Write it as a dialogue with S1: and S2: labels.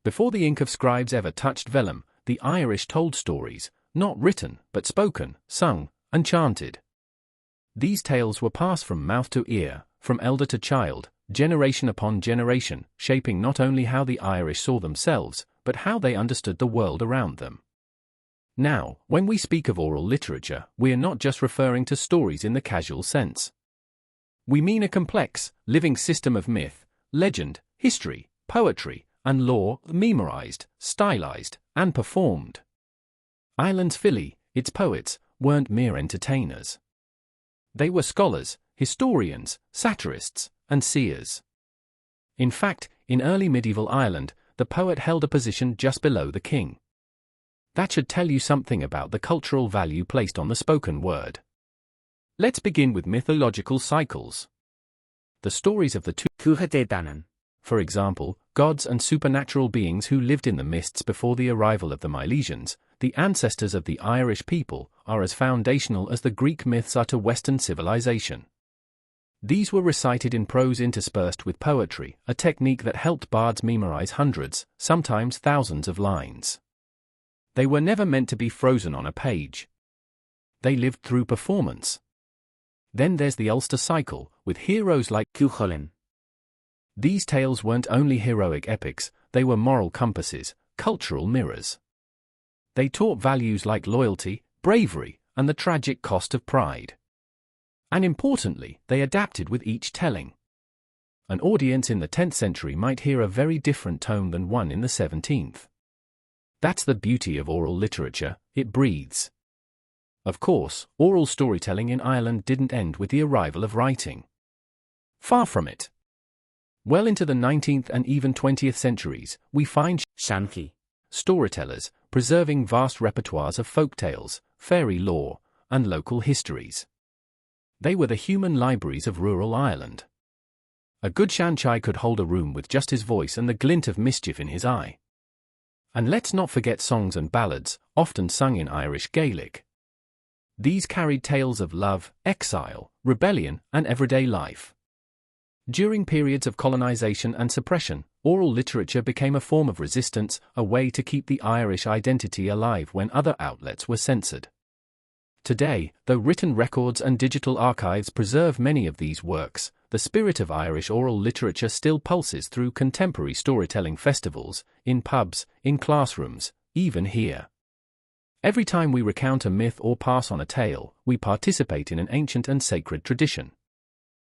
S1: Before the ink of scribes ever touched vellum, the Irish told stories, not written, but spoken, sung, and chanted. These tales were passed from mouth to ear, from elder to child, generation upon generation, shaping not only how the Irish saw themselves, but how they understood the world around them. Now, when we speak of oral literature, we are not just referring to stories in the casual sense. We mean a complex, living system of myth, legend, history, poetry, and lore, memorized, stylized, and performed. Ireland's Philly, its poets, weren't mere entertainers. They were scholars, historians, satirists, and seers. In fact, in early medieval Ireland, the poet held a position just below the king. That should tell you something about the cultural value placed on the spoken word. Let's begin with mythological cycles. The stories of the two, for example, gods and supernatural beings who lived in the mists before the arrival of the Milesians, the ancestors of the Irish people, are as foundational as the Greek myths are to Western civilization. These were recited in prose interspersed with poetry, a technique that helped bards memorize hundreds, sometimes thousands of lines. They were never meant to be frozen on a page. They lived through performance. Then there's the Ulster cycle, with heroes like Cuchulainn. These tales weren't only heroic epics, they were moral compasses, cultural mirrors. They taught values like loyalty, bravery, and the tragic cost of pride. And importantly, they adapted with each telling. An audience in the 10th century might hear a very different tone than one in the 17th. That's the beauty of oral literature, it breathes. Of course, oral storytelling in Ireland didn't end with the arrival of writing. Far from it. Well into the 19th and even 20th centuries, we find seanchaí storytellers preserving vast repertoires of folk tales, fairy lore, and local histories. They were the human libraries of rural Ireland. A good seanchaí could hold a room with just his voice and the glint of mischief in his eye. And let's not forget songs and ballads, often sung in Irish Gaelic. These carried tales of love, exile, rebellion, and everyday life. During periods of colonization and suppression, oral literature became a form of resistance, a way to keep the Irish identity alive when other outlets were censored. Today, though written records and digital archives preserve many of these works, the spirit of Irish oral literature still pulses through contemporary storytelling festivals, in pubs, in classrooms, even here. Every time we recount a myth or pass on a tale, we participate in an ancient and sacred tradition.